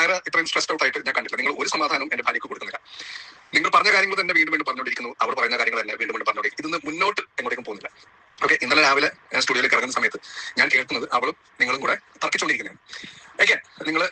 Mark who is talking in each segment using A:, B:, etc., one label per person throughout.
A: സൈറ ഇത്രയും stressed out ആയിട്ട് ഞാൻ കണ്ടില്ല. നിങ്ങൾ ഒരു സമാധാനം എന്റെ ഭാര്യയ്ക്ക് കൊടുക്കുന്നില്ല. നിങ്ങൾ പറഞ്ഞ കാര്യങ്ങൾ തന്നെ വീണ്ടും വീണ്ടും പറഞ്ഞുകൊണ്ടിരിക്കുന്നു. അവർ പറയുന്ന കാര്യങ്ങൾ തന്നെ വീണ്ടും വീണ്ടും പറഞ്ഞുകൊണ്ടിരിക്കും. ഇതൊന്ന് മുന്നോട്ട് എങ്ങോട്ടേക്കും പോകുന്നില്ല. ഓക്കെ, ഇന്നലെ രാവിലെ ഞാൻ സ്റ്റുഡിയോയിലേക്ക് ഇറങ്ങുന്ന സമയത്ത് ഞാൻ കേൾക്കുന്നത് അവളും നിങ്ങളും കൂടെ തർക്കിച്ചുകൊണ്ടിരിക്കുന്നതാണ്. ഓക്കെ, നിങ്ങൾ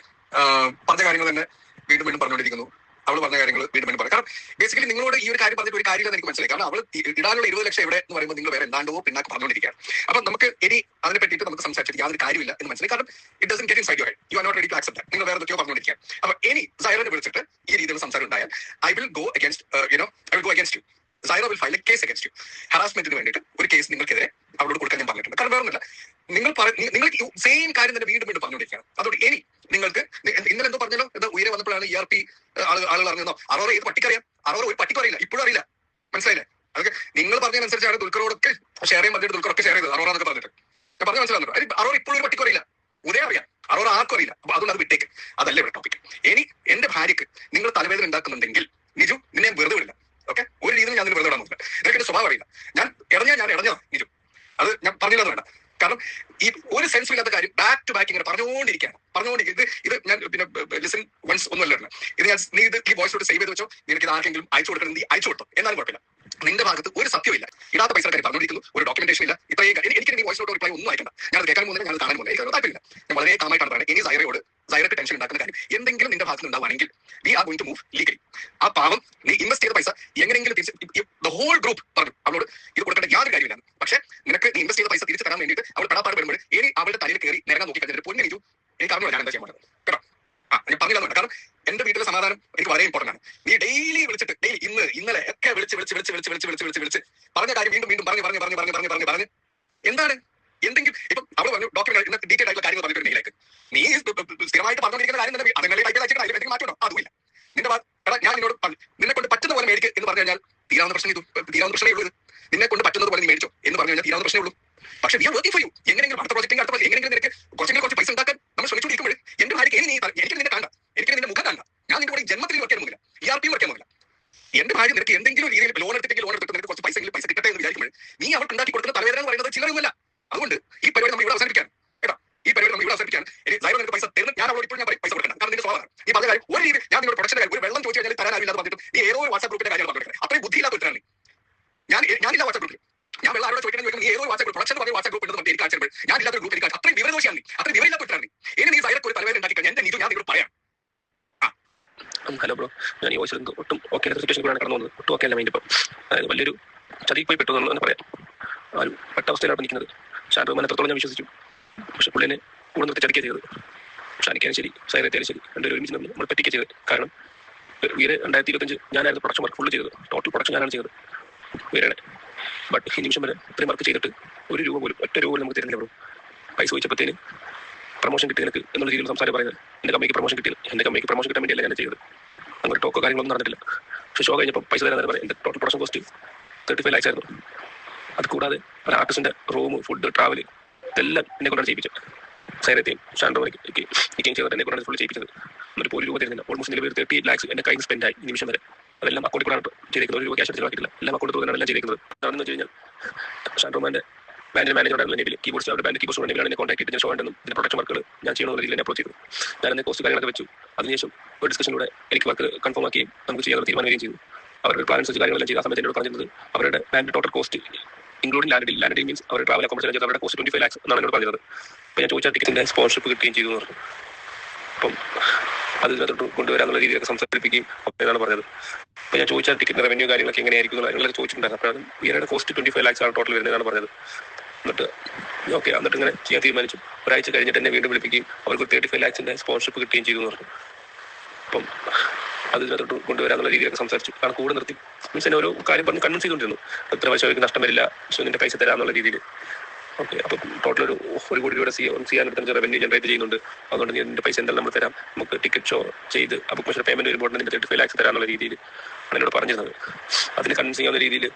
A: പറഞ്ഞ കാര്യങ്ങൾ തന്നെ വീണ്ടും വീണ്ടും പറഞ്ഞുകൊണ്ടിരിക്കുന്നു. അവൾ പറഞ്ഞ കാര്യങ്ങൾ വീണ്ടും വീണ്ടും പറയും. കാരണം ബേസിക്കലി നിങ്ങളോട് ഈ ഒരു കാര്യം പറഞ്ഞിട്ട് ഒരു കാര്യമില്ലെന്ന് എനിക്ക് മനസ്സിലായി. കാരണം അവൾ ഇടാനുള്ള 20 ലക്ഷം എവിടെ എന്ന് പറയുമ്പോൾ നിങ്ങൾ വേറെ എന്താണ്ടോ പിന്നാക്ക് പറഞ്ഞുകൊണ്ടിരിക്കുകയാണ്. അപ്പൊ നമുക്ക് ഇനി അതിനെ പറ്റിയിട്ട് നമുക്ക് സംസാരിച്ചിട്ട് യാതൊരു കാര്യമില്ല എന്ന് മനസ്സിലായി. കാരണം it doesn't get inside your head. You are not ready to accept that. നിങ്ങൾ വേറെ എന്തൊക്കെയോ പറഞ്ഞുകൊണ്ടിരിക്കുക. അപ്പൊ ഇനി സൈറനെ വിളിച്ചിട്ട് ഈ രീതിയിലുള്ള സംസാരം ഉണ്ടായാൽ I will go against you. Saira will file a case against you. ഹറാസ്മെന്റിന് വേണ്ടിയിട്ട് ഒരു കേസ് നിങ്ങൾക്കെതിരെ അവളോട് കൊടുക്കാൻ ഞാൻ പറഞ്ഞിട്ടുണ്ട്. കാരണം വേറൊന്നുമില്ല, നിങ്ങൾ സെയിം കാര്യം തന്നെ വീണ്ടും വീണ്ടും പറഞ്ഞുകൊണ്ടിരിക്കുകയാണ്. അതുകൊണ്ട് ഇനി നിങ്ങൾക്ക് ഇന്നലെ എന്തോ പറഞ്ഞല്ലോ, ഇത് ഉയരെ വന്നപ്പോഴാണ് ERP ആളുകൾ അറിഞ്ഞോ. അറോറ ഏത് പട്ടിക്കറിയാം? അറോറ ഒരു പട്ടിക്കും അറിയില്ല, ഇപ്പോഴും അറിയില്ല. മനസ്സിലായില്ലേ? അതൊക്കെ നിങ്ങൾ പറഞ്ഞതിനനുസരിച്ചാണ് ദുൽഖറോടൊക്കെ ഷെയർ ചെയ്യാൻ പറഞ്ഞിട്ട് ദുൽഖറൊക്കെ ഷെയർ ചെയ്തത് അറോറ എന്നൊക്കെ പറഞ്ഞിട്ട്. ഞാൻ പറഞ്ഞ മനസ്സിലാകുന്നുണ്ട്. അറോറ ഇപ്പോഴും ഒരു പട്ടിക്കും അറിയില്ല, ഉദയം അറിയാം, അറോറ ആർക്കും അറിയില്ല. അപ്പൊ അതുകൊണ്ട് അത് വിട്ടേക്ക്. അതല്ല ഇവിടെ ടോപ്പിക്. ഇനി എന്റെ ഭാര്യക്ക് നിങ്ങൾ തലവേദന ഉണ്ടാക്കുന്നുണ്ടെങ്കിൽ നിജു നിന്നെ വെറുതെ വിടില്ല. ഓക്കെ, ഒരു രീതിയിൽ ഞാൻ വെറുതെ വിടാൻ നോക്കില്ല. നിനക്ക് എന്റെ സ്വഭാവം അറിയില്ല. ഞാൻ ഇടഞ്ഞോ നിജു, അത് ഞാൻ പറഞ്ഞില്ലെന്ന് വേണ്ട. കാരണം ഈ ഒരു സെൻസും ഇല്ലാത്ത കാര്യം ബാക്ക് ടു ബാക്ക് ഇങ്ങനെ പറഞ്ഞുകൊണ്ടിരിക്കുക. ഇത് ഞാൻ പിന്നെ ലിസൺ വൺസ് ഒന്നുമല്ല. നീ ഈ വോയിസിലോട്ട് സേവ് ചെയ്ത് വെച്ചോ. നിനക്ക് ഇത് ആർക്കെങ്കിലും അയച്ചു കൊടുക്കണം, നീ അയച്ചു കൊടുത്തോ, എന്നാലും കുഴപ്പമില്ല. നിന്റെ ഭാഗത്ത് ഒരു സത്യമില്ല. ഇടാത്ത പൈസ കാര്യം പറഞ്ഞുകൊണ്ടിരിക്കുന്നു, ഒരു ഡോക്യുമെന്റേഷൻ ഇല്ല. ഇത്രയും എനിക്ക് നീ വോയിസിലോട്ട് റിപ്ലൈ ഒന്നും അയക്കണ്ട. ഞാൻ കേൾക്കാൻ പോകുന്നില്ല, ഞാൻ കാണാൻ പോകുന്നില്ല. എനിക്ക് താല്പര്യമില്ല. ഞാൻ വളരെ കാമായിട്ടാണ് പറയുന്നത്. ഇനി സൈറയ്ക്ക് ടെൻഷൻ ഉണ്ടാക്കുന്ന കാര്യം എന്തെങ്കിലും നിന്റെ ഭാഗത്ത് ഉണ്ടാവുകയാണെങ്കിൽ we are going to move legally. ആ പാവം നീ ഇൻവെസ്റ്റ് ചെയ്ത പൈസ എങ്ങനെയെങ്കിലും തിരിച്ച് ദ ഹോൾ ഗ്രൂപ്പ് പറഞ്ഞു അവളോട് ഇത് കൊടുക്കേണ്ട യാതൊരു കാര്യമില്ല. പക്ഷേ നിനക്ക് നീ ഇൻവെസ്റ്റ് ചെയ്ത പൈസ തിരിച്ചു തരാൻ വേണ്ടിയിട്ട് അവൾ പെടാപ്പാട് വരുമ്പോൾ ഇനി അവളുടെ തലയിൽ കയറി നിരങ്ങാൻ നോക്കി കഴിഞ്ഞിട്ട് പൊന്നു നിജു എനിക്ക് അറിഞ്ഞോ ഞാൻ എന്താ ചെയ്യാൻ പറ്റുന്നത് കേട്ടോ. ഞാൻ പറഞ്ഞില്ല. കാരണം എന്റെ വീട്ടിലെ സമാധാനം എനിക്ക് വളരെ ഇമ്പോർട്ടന്റ് ആണ്. നീ ഡെയിലി വിളിച്ചിട്ട് ഇന്നലെ ഒക്കെ വിളിച്ച് പറഞ്ഞ കാര്യം വീണ്ടും വീണ്ടും പറഞ്ഞ് എന്താണ് എന്തെങ്കിലും ഇപ്പം അവൾ പറഞ്ഞു ഡോക്യുമെന്റ് ഡീറ്റെയിൽ ആയിട്ടുള്ള കാര്യങ്ങൾ പറഞ്ഞിട്ട് നീലേക്ക് നീ സ്ഥിരമായിട്ട് പറഞ്ഞുകൊണ്ടിരിക്കുന്ന കാര്യം തന്നെ അതങ്ങനെ ടൈപ്പ് അയച്ചിട്ട് അതിൽ മാറ്റണോ? അതുമില്ല. നിന്റെ ഞാൻ നിന്നോട് നിന്നെ കൊണ്ട് പറ്റുന്ന പോലെ മേടിക്ക് എന്ന് പറഞ്ഞു കഴിഞ്ഞാൽ തീരാവുന്ന പ്രശ്നമേ ഉള്ളൂ. നിന്നെ കൊണ്ട് പറ്റുന്നത് പോലെ നീ മേടിച്ചോ എന്ന് പറഞ്ഞു കഴിഞ്ഞാൽ തീരാവുന്ന പ്രശ്നമേ ഉള്ളൂ. പക്ഷേ we are working for you. എങ്ങനെയെങ്കിലും അടുത്ത പ്രോജക്റ്റിംഗ് എങ്ങനെയെങ്കിലും നിനക്ക് കുറച്ച് പൈസ ഉണ്ടാക്കാൻ നമ്മൾ ശ്രമിച്ചുകൊണ്ടിരിക്കുമ്പോൾ എന്റെ ഭാര്യയ്ക്ക് എനിക്ക് നിന്നെ കാണാം, എനിക്ക് നിന്റെ മുഖം കാണാം. ഞാൻ നിന്റെ കൂടെ ജന്മത്തിൽ വർക്ക് ചെയ്യാൻ പോകുന്നില്ല, ERP വർക്ക് ചെയ്യാൻ പോകുന്നില്ല. എന്റെ ഭാര്യ നിനക്ക് എന്തെങ്കിലും രീതിയിൽ ലോൺ എടുത്തിട്ട് നിനക്ക് കുറച്ച് പൈസ കിട്ടട്ടെ എന്ന് വിചാരിക്കുമ്പോൾ നീ അവർക്ക് ഉണ്ടാക്കി കൊടുക്കുന്ന തലവേദന എന്ന് പറയുന്നത് ചിലരൊന്നുമല്ല. അതുകൊണ്ട് ഈ പരിപാടി നമ്മൾ ഇവിടെ അവസാനിപ്പിക്കാൻ കേട്ടോ. ഈ പരിപാടി നമ്മൾ ഇവിടെ അവസാനിപ്പിക്കാൻ സൈറ നിനക്ക് പൈസ തരുന്നു. ഞാൻ അവളോട് ഇപ്പോൾ ഞാൻ പൈസ കൊടുക്കണം. കാരണം നിന്റെ സ്വഭാവം ഈ പറഞ്ഞ കാര്യം ഒരു രീതി ഞാൻ നിങ്ങളുടെ പ്രൊഡക്ഷന്റെ കാര്യം ഒരു വെള്ളം ചോദിച്ചു കഴിഞ്ഞാൽ തരാനാവില്ലാതെ പറഞ്ഞിട്ട് നീ ഏതോ ഒരു വാട്സ്ആപ്പ് ഗ്രൂപ്പിന്റെ കാര്യം പറഞ്ഞിട്ട് അത്രയും ബുദ്ധിയില്ലാത്ത ഒരുത്തരാണ്. ഞാനില്ല വാട്സ്ആപ്പ് ഗ്രൂപ്പിൽ. ഞാൻ വെള്ളം ആരോട് ചോദിക്കണം നീ ഏതോ വാട്സ്ആപ്പ് പ്രൊഡക്ഷൻ പറഞ്ഞ വാട്സ്ആപ്പ് ഗ്രൂപ്പ് ഉണ്ടെന്ന് എനിക്ക് ആഴ്ച ഞാൻ ഇല്ലാത്ത ഗ്രൂപ്പ് എനിക്ക് അത്രയും വിവരദോഷിയാണ്. അത്രയും വിവരമില്ലാത്തവരാണ്. ഇനി നീ സൈറക്ക് ഒരു തലവേദന ഉണ്ടാക്കി ഞാൻ നിജു ഞാൻ നിന്നോട് പറയാം.
B: ഹലോ ബ്രോ, ഞാൻ ഈ വോയിസ് ഒട്ടും ഓക്കെ സിറ്റുവേഷൻ കൂടെയാണ് കടന്നു പോകുന്നത്. ഒട്ടും ഓക്കെ അല്ല മൈൻഡ്. ഇപ്പം അതായത് വലിയൊരു ചതിക്ക് പോയി പെട്ടു എന്ന് പറയാം. ആ ഒരു പെട്ട അവസ്ഥയിലാണ് നിൽക്കുന്നത്. ഷാൻഡ്രോമാൻ എത്രത്തോളം ഞാൻ വിശ്വസിച്ചു. പക്ഷെ പുള്ളിനെ കൂടെ നിർത്തി ചതിക്കുക ചെയ്തത്. ഷാനിക്കാനും ശരി സൈറത്തേലും ശരി രണ്ടുപേരും ഒരുമിച്ച് നമ്മൾ പറ്റിക്കുക ചെയ്തത്. കാരണം വീരെ 2025 ഞാനായിരുന്നു പ്രൊഡക്ഷൻ വർക്ക് ഫുള്ള് ചെയ്തത്. ടോട്ടൽ പ്രൊഡക്ഷൻ ഞാനാണ് ചെയ്തത് വീരാണ്. ബട്ട് ഈ നിമിഷം വരെ ഇത്രയും വർക്ക് ചെയ്തിട്ട് ഒരു രൂപ പോലും ഒറ്റ രൂപ പോലും നമുക്ക് തരുന്നില്ല ബ്രോ. പൈസ ചോദിച്ചപ്പോഴത്തേന് പ്രൊമോഷൻ കിട്ടി നിനക്ക് എന്നുള്ള രീതിയിൽ സംസാരം പറയുന്നത്. എൻ്റെ കമ്പനിക്ക് പ്രൊമോഷൻ കിട്ടിയില്ല. എൻ്റെ കമ്പനിക്ക് പ്രൊമോഷൻ കിട്ടാൻ വേണ്ടിയല്ല ഞാൻ ചെയ്തത്. അങ്ങനെ ടോക്കോ കാര്യങ്ങളൊന്നും നടന്നിട്ടില്ല. പക്ഷേ ഷോ കഴിഞ്ഞപ്പോൾ പൈസ തരാൻ പറയാം. എൻ്റെ ടോട്ടൽ പ്രൊഡക്ഷൻ കോസ്റ്റ് 35 lakhs ആയിരുന്നു. അത് കൂടാതെ ഒരു ആർട്ടിസ്റ്റിൻ്റെ റൂം, ഫുഡ്, ട്രാവൽ ഇതെല്ലാം എന്നെ കൊണ്ടാണ് ചെയ്യിപ്പിച്ചത്. സൈറത്തെയും ഷാൻഡ്രോമയ്ക്ക് ചെയ്തിട്ട് എന്നെ കൊണ്ടാണ് ഫുൾ ചെയ്യിപ്പിച്ചത്. എന്നിട്ട് ഒരു രൂപ തരുന്നില്ല. ഓൾമോസ്റ്റ് നിലവിൽ 38 lakhs എൻ്റെ കയ്യിൽ സ്പെൻഡ് ആയി ഈ നിമിഷം വരെ. അതെല്ലാം അക്കൗണ്ടിൽ കൂടാണ് ചെയ്തേക്കുന്നത്. ഒരു രൂപ ക്യാഷ് ചിലവാക്കിയിട്ടില്ല. എല്ലാം അക്കൗണ്ടിൽ കൂടെയാണ് എല്ലാം ചെയ്തേക്കുന്നത്. എന്താണെന്ന് വെച്ച് കഴിഞ്ഞാൽ ഷാൻഡ്രോമാൻ്റെ ബാൻഡിൻ്റെ മാനേജറായിരുന്നു നെബിൽ. കീബോർഡ്സ് അവരുടെ ബാൻഡ് കീബോർഡ്സ് നെബിലാണ് എന്നെ കോൺടാക്ട് ചെയ്ത് ഞാൻ ഷോ ഉണ്ടെന്നും ഇതിൻ്റെ പ്രൊഡക്ഷൻ വർക്കുകൾ ഞാൻ ചെയ്യണമെന്ന രീതിയിൽ എന്നെ അപ്രോച്ച് ചെയ്തു. ഞാനെന്നെ കോസ്റ്റ് കാര്യങ്ങളൊക്കെ വെച്ചു. അതിനുശേഷം ഒരു ഡിസ്കഷനിലൂടെ എനിക്ക് വർക്ക് കൺഫേം ആക്കുകയും നമുക്ക് ചെയ്യാനുള്ള തീരുമാനിക്കുകയും ചെയ്തു. അവരുടെ പ്ലാൻ അനുസരിച്ച് കാര്യങ്ങളെല്ലാം ചെയ്ത ആ സമയത്ത് എന്നോട് പറഞ്ഞിരുന്നത് അവരുടെ band total cost including land means അവരുടെ ട്രാവൽ അക്കോമഡേഷൻ അവരുടെ കോസ്റ്റ് 25 lakhs എന്നാണ് എന്നോട് പറഞ്ഞത്. അപ്പോൾ ഞാൻ ചോദിച്ച ടിക്കറ്റിൻ്റെ സ്പോൺസർഷിപ്പ് കിട്ടുകയും ചെയ്തു എന്ന് പറഞ്ഞു. അപ്പം അത് ഇതിനകത്തോട്ട് കൊണ്ടുവരാനുള്ള രീതിയിലൊക്കെ സംസാരിപ്പിക്കുകയും എന്നാണ് പറഞ്ഞത്. അപ്പോൾ ഞാൻ ചോദിച്ച ടിക്കറ്റിൻ്റെ റവന്യൂ കാര്യങ്ങളൊക്കെ എങ്ങനെയായിരിക്കും എന്നുള്ള കാര്യങ്ങളൊക്കെ ചോദിച്ചിട്ടുണ്ടായിരുന്നു. അപ്പോൾ അത് വീരുടെ കോസ്റ്റ് 25 lakhs ആണ് ടോട്ടൽ വരുന്നതാണ് പറഞ്ഞത്. എന്നിട്ട് ഓക്കെ എന്നിട്ട് ഇങ്ങനെ ചെയ്യാൻ തീരുമാനിച്ചു. ഒരാഴ്ച കഴിഞ്ഞിട്ട് എന്നെ വീണ്ടും വിളിപ്പിക്കുകയും അവർക്ക് 35 lakhs സ്പോൺസർഷിപ്പ് കിട്ടുകയും ചെയ്തു എന്ന് പറഞ്ഞു. അപ്പം അത് ഇതിനകത്തോട്ട് കൊണ്ടുവരാനുള്ള രീതിയിലൊക്കെ സംസാരിച്ചു. കാരണം കൂടെ നിർത്തി മീൻസ് എന്നെ ഓരോ കാര്യം പറഞ്ഞ് കൺവിൻസ് ചെയ്തുകൊണ്ടിരുന്നു. എത്ര വർഷം അവർക്ക് നഷ്ടം വരില്ല, പക്ഷേ നിന്റെ പൈസ തരാമെന്നുള്ള രീതിയിൽ. ഓക്കെ, അപ്പം ടോട്ടൽ ഒരു 1 കോടി രൂപയുടെ ചെയ്യാൻ റവന്യൂ ജനറേറ്റ് ചെയ്യുന്നുണ്ട്. അതുകൊണ്ട് നീ നിന്റെ പൈസ എന്തായാലും നമ്മൾ തരാം, നമുക്ക് ടിക്കറ്റ് ഷോ ചെയ്ത് അപ്പോൾ പക്ഷേ പേയ്മെൻറ്റ് വരുമ്പോൾ നിന്റെ 35 lakhs തരാമെന്നുള്ള രീതിയിൽ ആണ് എന്നോട് പറഞ്ഞിരുന്നത്. അതിന് കൺവിൻസ് ചെയ്യാവുന്ന രീതിയിൽ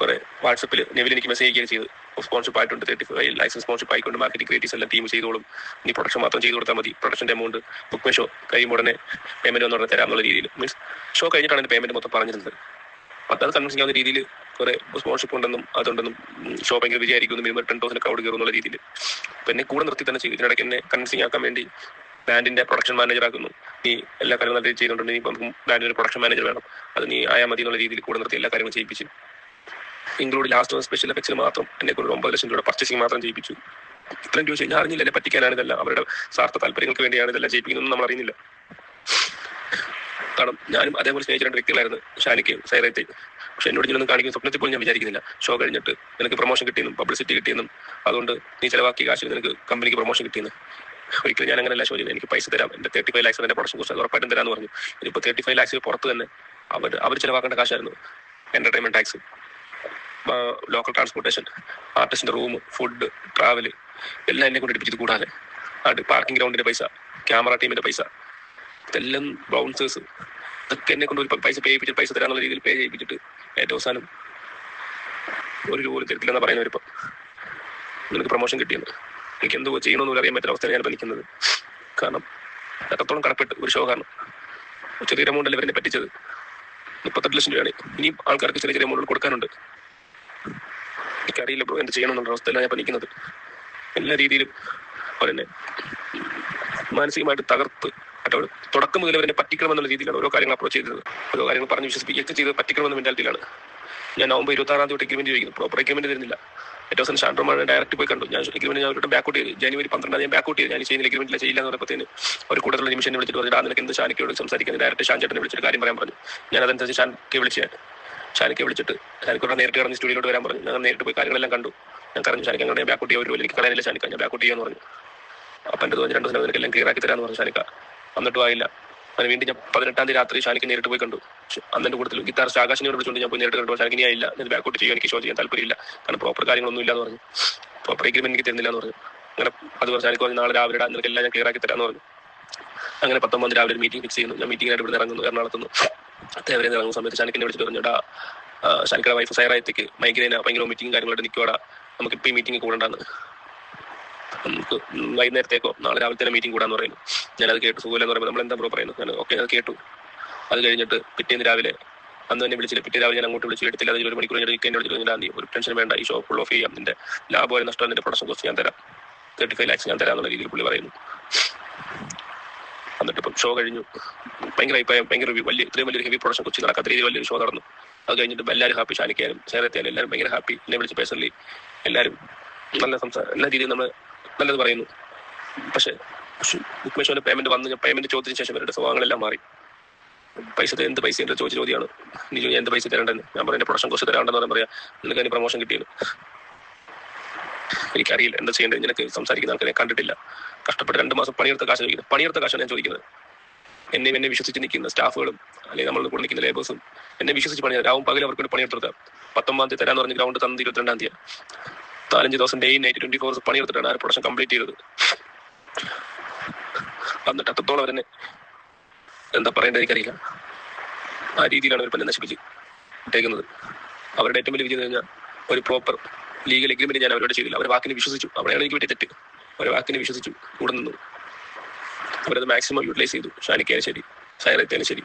B: കുറേ വാട്സപ്പിൽ നെവിൽ എനിക്ക് മെസ്സേജ് ചെയ്യുകയും ചെയ്തു. സ്പോൺസർഷിപ്പ് ആയിട്ടുണ്ട് 35 lakhs സ്പോൺസർഷിപ്പ് ആയിക്കൊണ്ട് മാർക്കറ്റിംഗ് ക്രിയേറ്റീവ്സ് എല്ലാം ടീം ചെയ്തോളും. നീ പ്രൊഡക്ഷൻ മാത്രം ചെയ്ത് കൊടുത്താൽ മതി. പ്രൊഡക്ഷൻ്റെ എമൗണ്ട് ബുക്ക് മൈ ഷോ കഴിയുമ്പോൾ ഉടനെ പേയ്മെൻറ്റ് എന്ന് പറഞ്ഞാൽ തരാമെന്നുള്ള രീതിയിൽ മീൻസ് ഷോ കഴിഞ്ഞിട്ടാണ് എൻ്റെ പേയ്മെൻറ്റ് മൊത്തം പറഞ്ഞിരുന്നത്. അപ്പോൾ അത് കൺവിൻസ് ചെയ്യാവുന്ന രീതിയിൽ കുറേ സ്പോൺസർഷിപ്പ് ഉണ്ടെന്നും അതുണ്ടെന്നും ഷോ ഭയങ്കര വിജയമായിരിക്കും, മിനിമം 10,000 ക്രൗഡ് കയറും എന്നുള്ള രീതിയിൽ. അപ്പോൾ എന്നെ കൂടെ നിർത്തി തന്നെ ചെയ്തു. ഇതിനിടയ്ക്ക് എന്നെ കൺവിൻസിങ് ആക്കാൻ വേണ്ടി ബാൻഡിൻ്റെ പ്രൊഡക്ഷൻ മാനേജർ ആക്കുന്നു, നീ എല്ലാ കാര്യങ്ങളും നല്ല രീതിയിൽ ചെയ്യുന്നുണ്ട്, നീ ഇപ്പം ബ്രാൻഡിന് ഒരു പ്രൊഡക്ഷൻ മാനേജർ വേണം, അത് നീ ആയാൽ മതി എന്നുള്ള രീതിയിൽ കൂടെ നിർത്തി എല്ലാ കാര്യങ്ങളും ചെയ്യിപ്പിച്ചു. ഇൻക്ലൂഡ് ലാസ്റ്റ് സ്പെഷ്യൽ എഫക്ട്സിന് മാത്രം എന്നെ കൊണ്ട് 9 ലക്ഷം രൂപ പർച്ചേസിംഗ് മാത്രം ചെയ്യിപ്പിച്ചു. ഇത്രയും രൂപ ഞാൻ അറിഞ്ഞില്ല, പറ്റിക്കാനാണ് ഇതെല്ലാം, അവരുടെ സ്വാർത്ഥ താല്പര്യങ്ങൾക്ക് വേണ്ടിയാണ് ഇതെല്ലാം ചെയ്യിപ്പിക്കുന്നതെന്ന് നമ്മൾ അറിയുന്നില്ല. കാരണം ഞാനും അതേപോലെ സ്നേഹിച്ച 2 വ്യക്തികളായിരുന്നു, ഷാനിക്കയും സൈറയത്തെയും. പക്ഷെ എന്നോട് ഇങ്ങനൊന്നും കാണിക്കുന്ന സ്വപ്നത്തിൽ പോലും ഞാൻ വിചാരിക്കുന്നില്ല. ഷോ കഴിഞ്ഞിട്ട് നിനക്ക് പ്രൊമോഷൻ കിട്ടിയെന്നും പബ്ലിസിറ്റി കിട്ടിയെന്നും അതുകൊണ്ട് നീ ചിലവാക്കിയ കാശിൽ നിനക്ക് കമ്പനിക്ക് പ്രൊമോഷൻ കിട്ടിയെന്ന്. ഒരിക്കലും ഞാൻ അങ്ങനെയല്ല ഷോ ചെയ്യുന്നത്. എനിക്ക് പൈസ തരാം, എൻ്റെ 35 lakhs എൻ്റെ പ്രൊഡക്ഷൻ കോസ്റ്റ് ഉറപ്പായിട്ടും തരാമെന്ന് പറഞ്ഞു. ഇനിയിപ്പോൾ 35 lakhs പുറത്ത് തന്നെ അവർ ചിലവാക്കേണ്ട കാശായിരുന്നു. എന്റർടൈൻമെന്റ് ടാക്സ്, ലോക്കൽ ട്രാൻസ്പോർട്ടേഷൻ, ആർട്ടിസ്റ്റിന്റെ റൂം, ഫുഡ്, ട്രാവല് എല്ലാം എന്നെ കൊണ്ട് എടുപ്പിച്ചത്. കൂടാതെ പാർക്കിംഗ് ഗ്രൗണ്ടിന്റെ പൈസ, ക്യാമറ ടീമിന്റെ പൈസ, ഇതെല്ലാം ബൗൺസേഴ്സ്, ഇതൊക്കെ എന്നെ കൊണ്ട് ഒരു പൈസ പേ ചെയ്യിപ്പിച്ചിട്ട് പൈസ തരാന്നുള്ള രീതിയിൽ പേ ചെയ്യിപ്പിച്ചിട്ട് ഏറ്റവും അവസാനം 1 രൂപ പോലും തരത്തില്ലെന്ന് പറയുന്നവരിപ്പം നിനക്ക് പ്രൊമോഷൻ കിട്ടിയെന്ന്. എനിക്ക് എന്തോ ചെയ്യണമെന്ന് അറിയാൻ പറ്റുന്ന അവസ്ഥയാണ് ഞാൻ നിൽക്കുന്നത്. കാരണം എത്രത്തോളം കടപ്പെട്ട് ഒരു ഷോ കാരണം ചെറിയ എമൗണ്ട് അല്ലേ ഇവരെ പറ്റിച്ചത്. 38 ലക്ഷം രൂപയാണ്. ഇനിയും ആൾക്കാർക്ക് ചെറിയ എമൗണ്ടുകൾ കൊടുക്കാനുണ്ട്. എനിക്കറിയില്ല ബ്രോ എന്ത് ചെയ്യണമെന്നുള്ള അവസ്ഥയിലാണ് ഞാൻ നിൽക്കുന്നത്. എല്ലാ രീതിയിലും അവരെന്നെ മാനസികമായിട്ട് തകർത്ത് തുടക്കം മുതൽ അവരെ പറ്റിക്കണമെന്നുള്ള രീതിയിലാണ് ഓരോ കാര്യങ്ങൾ അപ്രോച്ച് ചെയ്തത്. ഓരോ കാര്യങ്ങൾ പറഞ്ഞ് വിശ്വസിപ്പിക്കുകയൊക്കെ ചെയ്ത് പറ്റിക്കണമെന്ന മെന്റാലിറ്റിയിലാണ്. ഞാൻ നവംബർ 26 എഗ്രിമെന്റ് ചോദിക്കുന്നു, പ്രോപ്പർ എഗ്രിമെന്റ് തരുന്നില്ല. ഏറ്റവും അവസാനം ഷാൻഡ്രോമാണ് ഡയറക്റ്റ് പോയി കണ്ടു. ഞാൻ എഗ്രിമെന്റ് ഞാൻ അവരുടെ ബാക്കൗട്ട് ചെയ്തു. ജനുവരി 12 ഞാൻ ബാക്കൗട്ട് ചെയ്തു. ഞാൻ ചെയ്യുന്ന എഗ്രിമെന്റിൽ ചെയ്യില്ല എന്ന് പറഞ്ഞപ്പോഴത്തേന് ഒരു കൂടുതലുള്ള നിമിഷം വിളിച്ചിട്ട് പറഞ്ഞു, നിനക്ക് എന്ത് ഷാനിക്കയോട് സംസാരിക്കുന്നത്, ഡയറക്റ്റ് ഷാൻ ചേട്ടനെ വിളിച്ചിട്ട് കാര്യം പറയാൻ പറഞ്ഞു. ഞാൻ അതനുസരിച്ച് ഷാനിക്കെ വിളിച്ചിട്ട് ഷാനിക്കോട് നേരിട്ട് കടന്ന് സ്റ്റുഡിയോയിലോട്ട് വരാൻ പറഞ്ഞു. ഞാൻ നേരിട്ട് പോയി കാര്യങ്ങളെല്ലാം കണ്ടു. ഞാൻ പറഞ്ഞു ഷാനിക്ക അങ്ങനെ ബാക്കൗട്ട് ചെയ്യാൻ ഒരു എനിക്ക് കളയാനില്ല ഷാനിക്ക, ഞാൻ ബാക്കൗട്ട് ചെയ്യാന്ന് പറഞ്ഞു. അപ്പം എൻ്റെ 2 ദിവസം നിനക്കെല്ലാം ക്ലിയർ ആക്കി തരാമെന്ന് പറഞ്ഞു ഷാനിക്ക. എന്നിട്ടും ആയില്ല. അങ്ങനെ വീണ്ടും ഞാൻ 18 തീയതി രാത്രി ഷാനിക്ക് നേരിട്ട് പോയി കണ്ടു. അന്നെ കൂടുതൽ ഗിത്താർ ആകാശിനോട് വിളിച്ചുകൊണ്ട് ഞാൻ പോയി നേരിട്ട് കണ്ടു. ഷാനിക്ക് ആയില്ല, ഞാൻ ബാക്കൗട്ട് ചെയ്യാൻ എനിക്ക് ഷോ ചെയ്യാൻ താല്പര്യമില്ല, കാരണം പ്രോപ്പർ കാര്യങ്ങളൊന്നും ഇല്ലാന്ന് പറഞ്ഞു. പ്രോപ്പർ എഗ്രിമെന്റ് എനിക്ക് തരുന്നില്ല എന്ന് പറഞ്ഞു. അങ്ങനെ അത് പറഞ്ഞു ഷാനിക്ക് പറഞ്ഞു നാളെ രാവിലെ നിനക്കെല്ലാം ഞാൻ ക്ലിയർ ആക്കി തരാമെന്ന് പറഞ്ഞു. അങ്ങനെ 19 രാവിലെ ഒരു മീറ്റിംഗ് ഫിക്സ് ചെയ്യുന്നു. ഞാൻ മീറ്റിംഗിനായിട്ട് ഇവിടെ ഇറങ്ങുന്നു. എറണാകുളത്തുനിന്ന് തേവരെ ഇറങ്ങുന്ന സമയത്ത് ഷാനിക്കിനെ വിളിച്ചിട്ട് പറഞ്ഞാ ഷാനിക്കയുടെ വൈഫ് സൈറയത്തേക്ക് മൈഗ്രൈന ഭയങ്കര മീറ്റിംഗ് കാര്യങ്ങളായിട്ട് നിൽക്കുവാടാ, നമുക്ക് ഇപ്പോൾ ഈ മീറ്റിംഗ് കൂടണ്ടാന്ന്, നമുക്ക് വൈകുന്നേരത്തേക്കോ നാളെ രാവിലെ തന്നെ മീറ്റിംഗ് കൂടാന്ന് പറയുന്നു. ഞാനത് കേട്ടു. സുഖമില്ലെന്ന് പറയുമ്പോൾ നമ്മൾ എന്താ ബ്രോ പറയുന്നത്, ഞാൻ ഓക്കെ അത് കേട്ടു. അത് കഴിഞ്ഞിട്ട് പിറ്റേന്ന് രാവിലെ അന്ന് തന്നെ വിളിച്ചില്ല. പിറ്റേ രാവിലെ ഞാൻ അങ്ങോട്ട് വിളിച്ചു, എടുത്തില്ല. അതിൽ 1 മണിക്കൂർ കഴിഞ്ഞിട്ട് എന്നെ വിളിച്ചിട്ട് ഞാൻ ഒരു ടെൻഷൻ വേണ്ട, ഈ ഷോ ഫുൾ ഓഫ് ചെയ്യാം, നിന്റെ ലാഭമായ നഷ്ടം നിന്റെ പ്രൊഡക്ഷൻ കോസ്റ്റ് ഞാൻ തരാം, 35 lakhs ഞാൻ തരാമെന്നുള്ള രീതിയിൽ പുള്ളി പറയുന്നു. എന്നിട്ട് ഇപ്പം ഷോ കഴിഞ്ഞു. ഭയങ്കര അഭിപ്രായം, ഭയങ്കര ഇത്രയും വലിയൊരു ഹെവി പ്രൊഡക്ഷൻ കൊച്ചി നടക്കാത്ത രീതിയിൽ വലിയൊരു ഷോ നടന്നു. അത് കഴിഞ്ഞിട്ട് എല്ലാവരും ഹാപ്പി, ഷാനിക്കാനും സേറത്താനും എല്ലാവരും ഭയങ്കര ഹാപ്പി. എന്നെ വിളിച്ച് പേഴ്സണലി എല്ലാവരും നല്ല സംസാരം, എല്ലാ രീതിയിലും നമ്മൾ നല്ലത് പറയുന്നു. പക്ഷേ ബുക്ക് മൈ ഷോന്റെ പേയ്മെന്റ് വന്ന് ഞാൻ പേയ്മെന്റ് ചോദിച്ചതിന് ശേഷം അവരുടെ സ്വഭാവങ്ങളെല്ലാം മാറി. എന്ത് പൈസ എൻ്റെ ചോദ്യമാണ്, നീ എന്ത് പൈസ തരേണ്ടെന്ന്. ഞാൻ പറഞ്ഞു എൻ്റെ പ്രൊഡക്ഷൻ കോസ്റ്റ് തരാണ്ടെന്ന് പറയാം, നിനക്ക് അതിന് പ്രൊമോഷൻ കിട്ടിയത്. എനിക്കറിയില്ല എന്താ ചെയ്യേണ്ടത്. നിനക്ക് സംസാരിക്കുന്ന ആൾക്കാരെ കണ്ടിട്ടില്ല. കഷ്ടപ്പെട്ട് 2 മാസം പണിയെടുത്ത കാശ് ചോദിക്കുന്നത്, പണിയെടുത്ത കാശാണ് ഞാൻ ചോദിക്കുന്നത്. എന്നെ വിശ്വസിച്ച് നിൽക്കുന്ന സ്റ്റാഫുകളും അല്ലെങ്കിൽ നമ്മൾ കൂടെ നിൽക്കുന്ന ലേബേഴ്സും എന്നെ വിശ്വസിച്ച് പണിയാം. രാവും പകലും അവർക്ക് വേണ്ടി പണിയെടുത്തിട്ട് 19 തീയതി തരാന്ന് പറഞ്ഞ് ഗ്രൗണ്ട് തന്നത് 22 തീയതി. 4-5 ദിവസം ഡേ നൈറ്റ് 24 hours പണിയെടുത്തിട്ടാണ് ആ പ്രൊഡക്ഷൻ കംപ്ലീറ്റ് ചെയ്തത്. എന്നിട്ട് അത്രത്തോളം അവരെന്നെ എന്താ പറയേണ്ടത് എനിക്കറിയില്ല. ആ രീതിയിലാണ് അവർ പല നശിപ്പിച്ച് ഇട്ടേക്കുന്നത്. അവരുടെ ഏറ്റവും വലിയ വിജയം കഴിഞ്ഞാൽ ഒരു പ്രോപ്പർ ലീഗൽ എഗ്രിമെന്റ് ഞാൻ അവരോട് ചെയ്തില്ല. അവർ വാക്കിനെ വിശ്വസിച്ചു. അവിടെയാണ് എനിക്ക് പറ്റിയ തെറ്റ്. അവരെ വാക്കിനെ വിശ്വസിച്ചു, കൂടെ നിന്നു. അവരത് മാക്സിമം യൂട്ടിലൈസ് ചെയ്തു. ഷാനിക്കായാലും ശരി, സൈറത്തായാലും ശരി,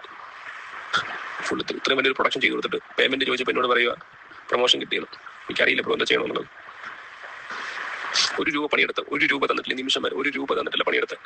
B: ഫുൾ ഇത്രയും വലിയൊരു പ്രൊഡക്ഷൻ ചെയ്ത് കൊടുത്തിട്ട് പേയ്മെന്റ് ചോദിച്ചപ്പോൾ എന്നോട് പറയുക പ്രൊമോഷൻ കിട്ടിയെന്ന്. എനിക്കറിയില്ല ഇപ്പോൾ എന്താ ചെയ്യണമെന്നുള്ളത്. 1 രൂപ പണിയെടുത്ത് 1 രൂപ തന്നിട്ടില്ല, നിമിഷം വരെ 1 രൂപ തന്നിട്ടില്ല പണിയെടുത്ത്.